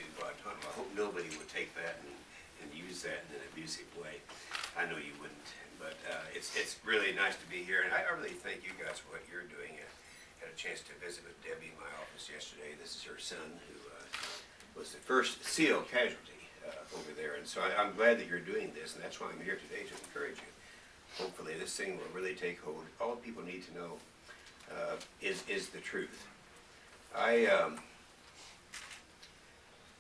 to Guantanamo. I hope nobody would take that and use that in an abusive way. I know you wouldn't, but it's really nice to be here, and I really thank you guys for what you're doing. I had a chance to visit with Debbie in my office yesterday. This is her son, who was the first SEAL casualty over there, and so I'm glad that you're doing this, and that's why I'm here today, to encourage you. Hopefully this thing will really take hold. All people need to know is the truth.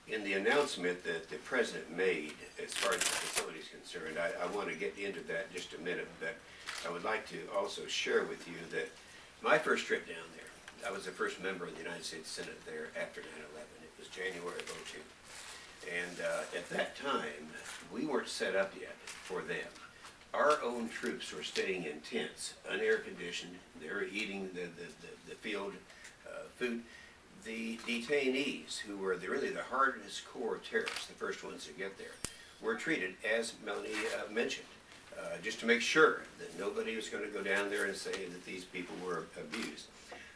In the announcement that the President made as far as the facility is concerned, I want to get into that in just a minute, but I would like to also share with you that my first trip down there, I was the first member of the United States Senate there after 9/11. It was January of '02. And at that time, we weren't set up yet for them. Our own troops were staying in tents, unair conditioned. They were eating the field food. The detainees, who were really the hardest core terrorists, the first ones to get there, were treated as Melanie mentioned, just to make sure that nobody was going to go down there and say that these people were abused.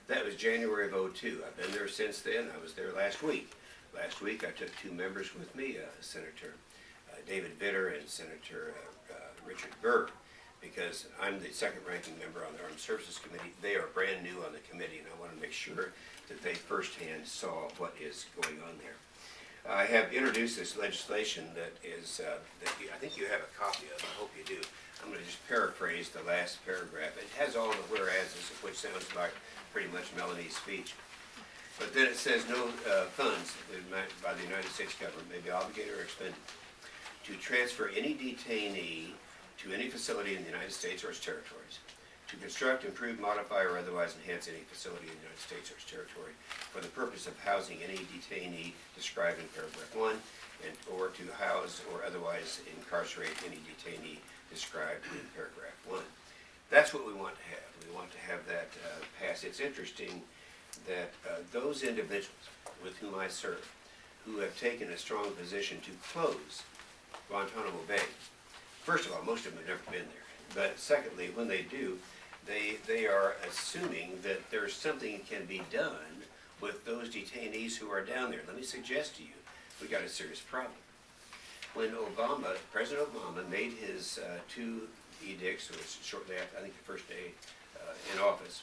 That was January of '02. I've been there since then. I was there last week. Last week I took two members with me, Senator David Vitter and Senator Richard Burr, because I'm the second ranking member on the Armed Services Committee. They are brand new on the committee, and I want to make sure that they firsthand saw what is going on there. I have introduced this legislation that is, I think you have a copy of. I hope you do. I'm going to just paraphrase the last paragraph. It has all the whereases, which sounds like pretty much Melanie's speech. But then it says no funds by the United States government may be obligated or expended to transfer any detainee to any facility in the United States or its territories, to construct, improve, modify, or otherwise enhance any facility in the United States or its territory for the purpose of housing any detainee described in paragraph 1, or to house or otherwise incarcerate any detainee described in paragraph 1. That's what we want to have. We want to have that pass. It's interesting that those individuals with whom I serve, who have taken a strong position to close Guantanamo Bay, first of all, most of them have never been there. But secondly, when they do, they are assuming that there's something that can be done with those detainees who are down there. Let me suggest to you, we got a serious problem. When President Obama made his two edicts, it was shortly after, I think the first day in office,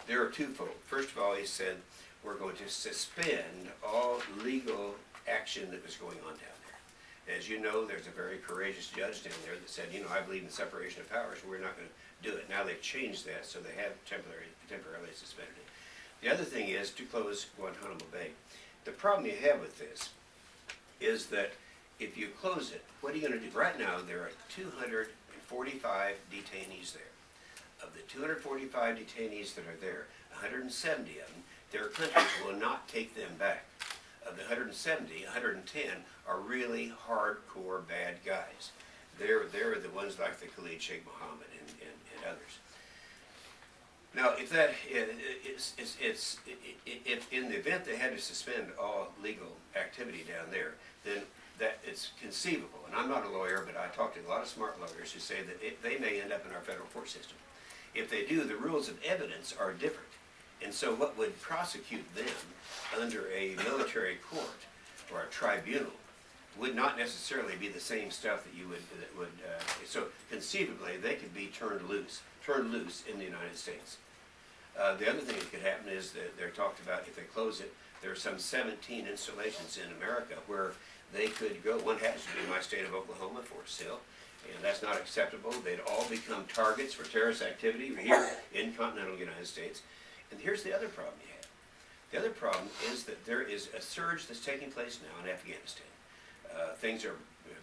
there are twofold. First of all, he said, we're going to suspend all legal action that was going on down there. As you know, there's a very courageous judge down there that said, I believe in separation of powers, we're not going to do it. Now they've changed that, so they have temporarily suspended it. The other thing is to close Guantanamo Bay. The problem you have with this is that if you close it, what are you going to do? Right now, there are 245 detainees there. Of the 245 detainees that are there, 170 of them, their countries will not take them back. Of the 170, 110 are really hardcore bad guys. They're the ones like the Khalid Sheikh Mohammed and others. Now, if that if in the event they had to suspend all legal activity down there, then that it's conceivable. And I'm not a lawyer, but I talk to a lot of smart lawyers who say that they may end up in our federal court system. If they do, the rules of evidence are different. And so what would prosecute them under a military court or a tribunal would not necessarily be the same stuff that you would, so conceivably they could be turned loose in the United States. The other thing that could happen is that they're talked about, if they close it, there are some 17 installations in America where they could go. One happens to be in my state of Oklahoma, Fort Sill. And that's not acceptable. They'd all become targets for terrorist activity here in continental United States. And here's the other problem you have. The other problem is that there is a surge that's taking place now in Afghanistan. Things are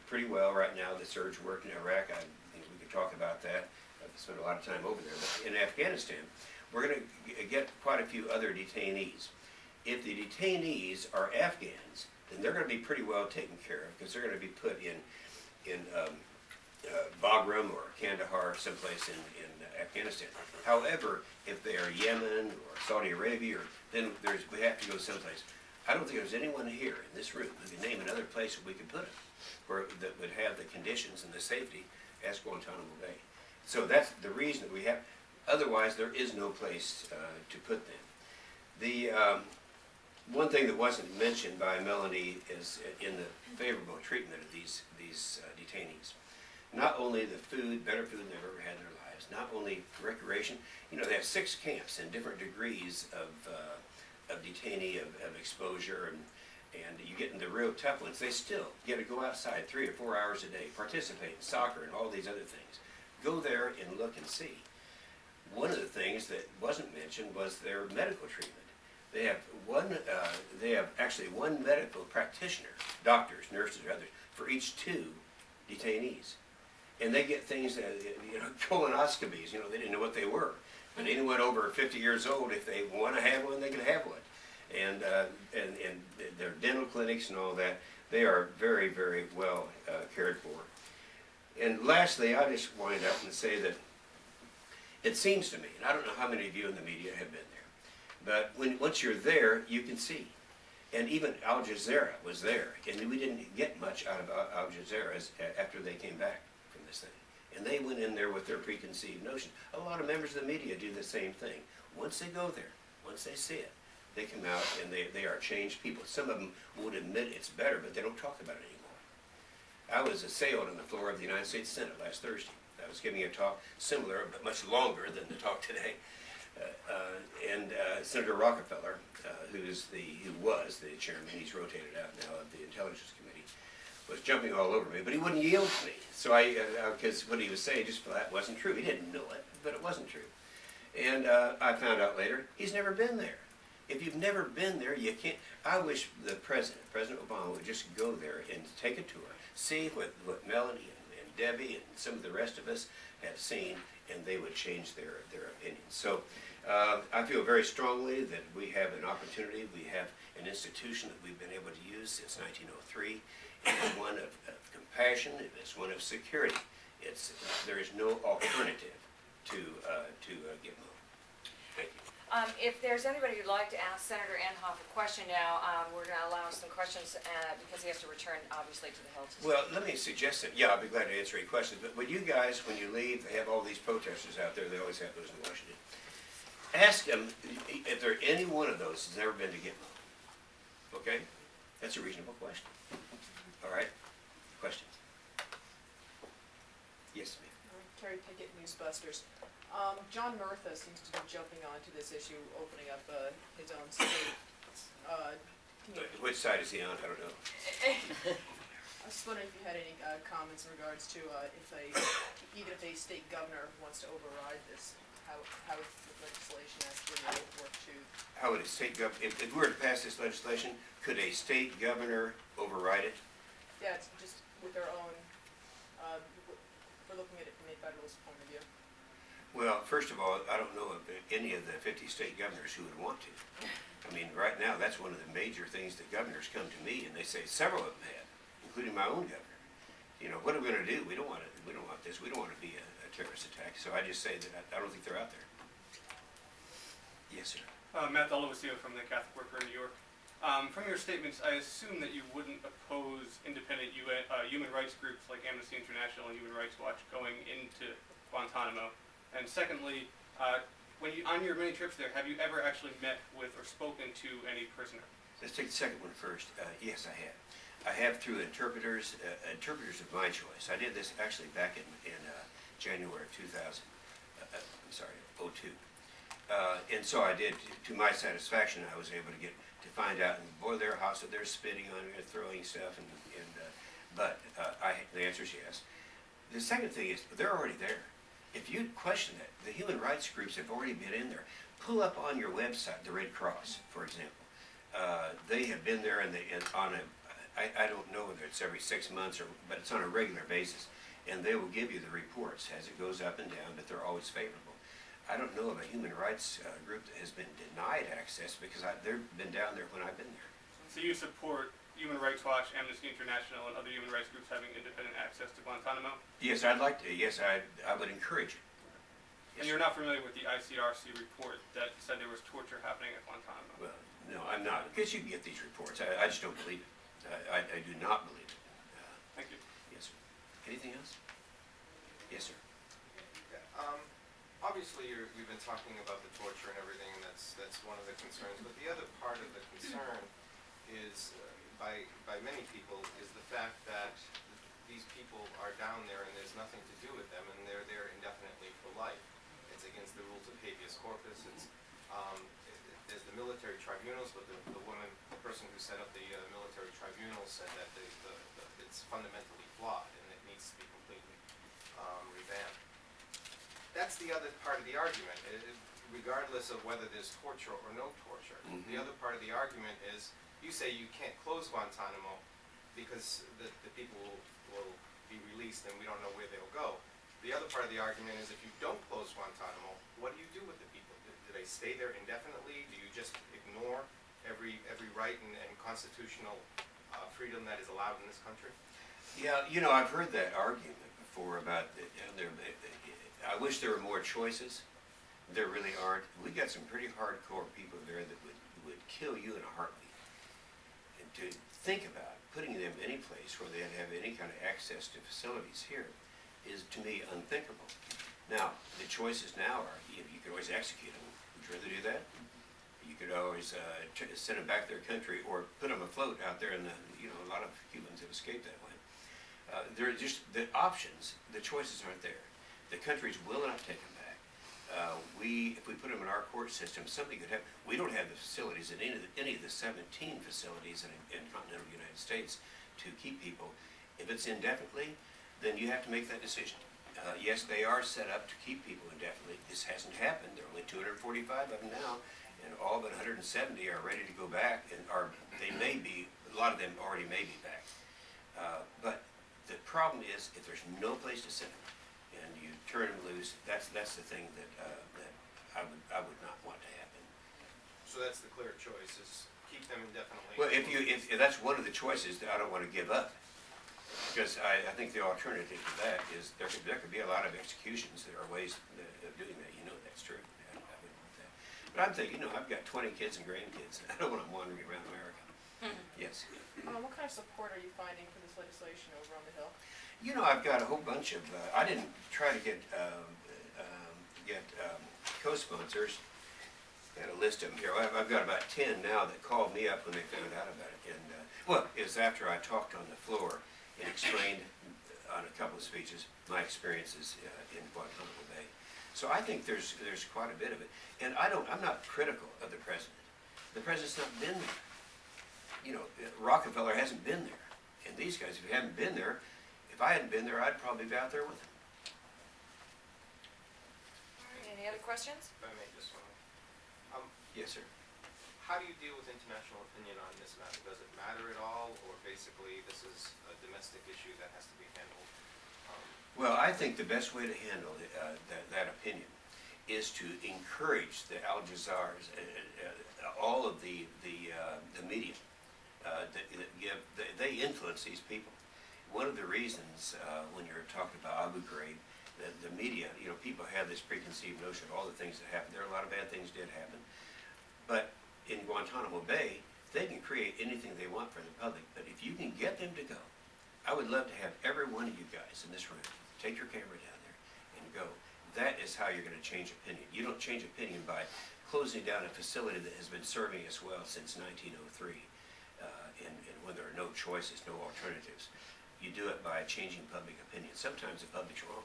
pretty well right now. The surge worked in Iraq. I think we could talk about that. I've spent a lot of time over there. But in Afghanistan, we're going to get quite a few other detainees. If the detainees are Afghans, then they're going to be pretty well taken care of because they're going to be put in Bagram or Kandahar, someplace in Afghanistan. However, if they are Yemen or Saudi Arabia, then we have to go someplace. I don't think there's anyone here in this room who can name another place that we could put them, that would have the conditions and the safety as Guantanamo Bay. So that's the reason that we have. Otherwise, there is no place to put them. one thing that wasn't mentioned by Melanie is in the favorable treatment of these detainees. Not only the food, better food than they've ever had in their lives, not only recreation, you know, they have 6 camps in different degrees of detainee, of exposure, and you get in the real tough ones, they still get to go outside 3 or 4 hours a day, participate in soccer and all these other things. Go there and look and see. One of the things that wasn't mentioned was their medical treatment. They have actually one medical practitioner, doctors, nurses, or others, for each 2 detainees. And they get things that, you know, colonoscopies, you know, they didn't know what they were. But anyone over 50 years old, if they want to have one, they can have one. And their dental clinics and all that, they are very, very well cared for. And lastly, I just wind up and say that it seems to me, and I don't know how many of you in the media have been there, but once you're there, you can see. And even Al Jazeera was there, and we didn't get much out of Al Jazeera after they came back from this thing. And they went in there with their preconceived notion. A lot of members of the media do the same thing. Once they go there, once they see it, they come out and they are changed people. Some of them would admit it's better, but they don't talk about it anymore. I was assailed on the floor of the United States Senate last Thursday. I was giving a talk similar, but much longer than the talk today. Senator Rockefeller, who was the chairman, he's rotated out now of the Intelligence Committee, was jumping all over me, but he wouldn't yield to me. So because what he was saying just flat wasn't true. He didn't know it, but it wasn't true. And I found out later, he's never been there. If you've never been there, you can't. I wish the President Obama, would just go there and take a tour, see what Melanie and Debbie and some of the rest of us have seen, and they would change their opinions. So I feel very strongly that we have an opportunity. We have an institution that we've been able to use since 1903. It's one of compassion. It's one of security. There is no alternative to GITMO. Thank you. If there's anybody who'd like to ask Senator Inhofe a question now, we're going to allow some questions because he has to return, obviously, to the Hill. Well, let me suggest that, yeah, I'll be glad to answer any questions, but when you guys, when you leave, they have all these protesters out there. They always have those in Washington. Ask them if there any one of those has ever been to GITMO. Okay? That's a reasonable question. All right? Questions? Yes, ma'am. Terry Pickett, Newsbusters. John Murtha seems to be jumping onto this issue, opening up his own state. Which side is he on? I don't know. I was wondering if you had any comments in regards to even if a state governor wants to override this, how would the legislation actually work to? How would a state governor, if we were to pass this legislation, could a state governor override it? Yeah, it's just with their own, we're looking at it from a federalist point of view. Well, first of all, I don't know of any of the 50 state governors who would want to. I mean, right now, that's one of the major things that governors come to me and they say, several of them have, including my own governor. You know, what are we going to do? We don't want this. We don't want to be a terrorist attack. So I just say that I don't think they're out there. Yes, sir. Matt Delavasio from the Catholic Worker in New York. From your statements, I assume that you wouldn't oppose independent human rights groups like Amnesty International and Human Rights Watch going into Guantanamo. And secondly, on your many trips there, have you ever actually met with or spoken to any prisoner? Let's take the second one first. Yes, I have. I have through interpreters of my choice. I did this actually back in January of 2000. I'm sorry, 02. And so I did, to my satisfaction, I was able to find out, and boy, they're hostile. They're spitting on me, throwing stuff, but the answer is yes. The second thing is they're already there. If you question it, the human rights groups have already been in there. Pull up on your website the Red Cross, for example. They have been there, and I don't know whether it's every 6 months but it's on a regular basis, and they will give you the reports as it goes up and down, but they're always favorable. I don't know of a human rights group that has been denied access because they've been down there when I've been there. So you support Human Rights Watch, Amnesty International, and other human rights groups having independent access to Guantanamo? Yes, I'd like to. Yes, I would encourage it. Yes, and you're not familiar with the ICRC report that said there was torture happening at Guantanamo? Well, no, I'm not. Because you can get these reports. I just don't believe it. I do not believe it. Thank you. Yes, sir. Anything else? Yes, sir. Obviously, we've been talking about the torture and everything, and that's one of the concerns. But the other part of the concern is, by many people, is the fact that these people are down there and there's nothing to do with them, and they're there indefinitely for life. It's against the rules of habeas corpus. There's the military tribunals, but the person who set up the military tribunal said that it's fundamentally flawed and it needs to be completely revamped. That's the other part of the argument, regardless of whether there's torture or no torture. Mm-hmm. The other part of the argument is, you say you can't close Guantanamo because the people will be released and we don't know where they'll go. The other part of the argument is, if you don't close Guantanamo, what do you do with the people? Do they stay there indefinitely? Do you just ignore every right and constitutional freedom that is allowed in this country? Yeah, you know, I've heard that argument before about I wish there were more choices. There really aren't. We got some pretty hardcore people there that would kill you in a heartbeat. And to think about putting them any place where they'd have any kind of access to facilities here is, to me, unthinkable. Now, the choices now are, you could always execute them. Would you rather do that? You could always send them back to their country or put them afloat out there in the, a lot of Cubans have escaped that way. There are just the options, the choices aren't there. The countries will not take them back. If we put them in our court system, something could happen. We don't have the facilities in any of the 17 facilities in continental United States to keep people. If it's indefinitely, then you have to make that decision. Yes, they are set up to keep people indefinitely. This hasn't happened. There are only 245 of them now, and all but 170 are ready to go back, and they may be, a lot of them already may be back. But the problem is, if there's no place to send them, and you turn them loose, that's the thing that I would not want to happen. So that's the clear choice, is keep them indefinitely. Well, if that's one of the choices that I don't want to give up, because I think the alternative to that is there could be a lot of executions. There are ways of doing that. You know that's true. I wouldn't want that. But I'm thinking, I've got 20 kids and grandkids. I don't want them wandering around America. Yes. What kind of support are you finding for this legislation over on the Hill? I've got a whole bunch of, I didn't try to get co-sponsors. Got a list of them here. I've got about 10 now that called me up when they found out about it. And, it's after I talked on the floor and explained on a couple of speeches my experiences in Guantanamo Bay. So I think there's quite a bit of it. And I'm not critical of the president. The president's not been there. Rockefeller hasn't been there. And these guys, if you haven't been there, if I hadn't been there, I'd probably be out there with them. All right, any other questions? If I may, just one. Yes, sir. How do you deal with international opinion on this matter? Does it matter at all, or basically this is a domestic issue that has to be handled? Well, I think the best way to handle that opinion is to encourage the Al Jazeera's, all of the media they influence these people. One of the reasons when you're talking about Abu Ghraib, the media, people have this preconceived notion of all the things that happened. There are a lot of bad things did happen, but in Guantanamo Bay, they can create anything they want for the public. But if you can get them to go, I would love to have every one of you guys in this room take your camera down there and go. That is how you're going to change opinion. You don't change opinion by closing down a facility that has been serving us well since 1903, and when there are no choices, no alternatives. You do it by changing public opinion. Sometimes the public's wrong.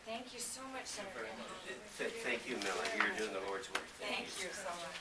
Thank you so much, Senator Inhofe. Thank you, Melanie. You're doing the Lord's work. Thank you so much.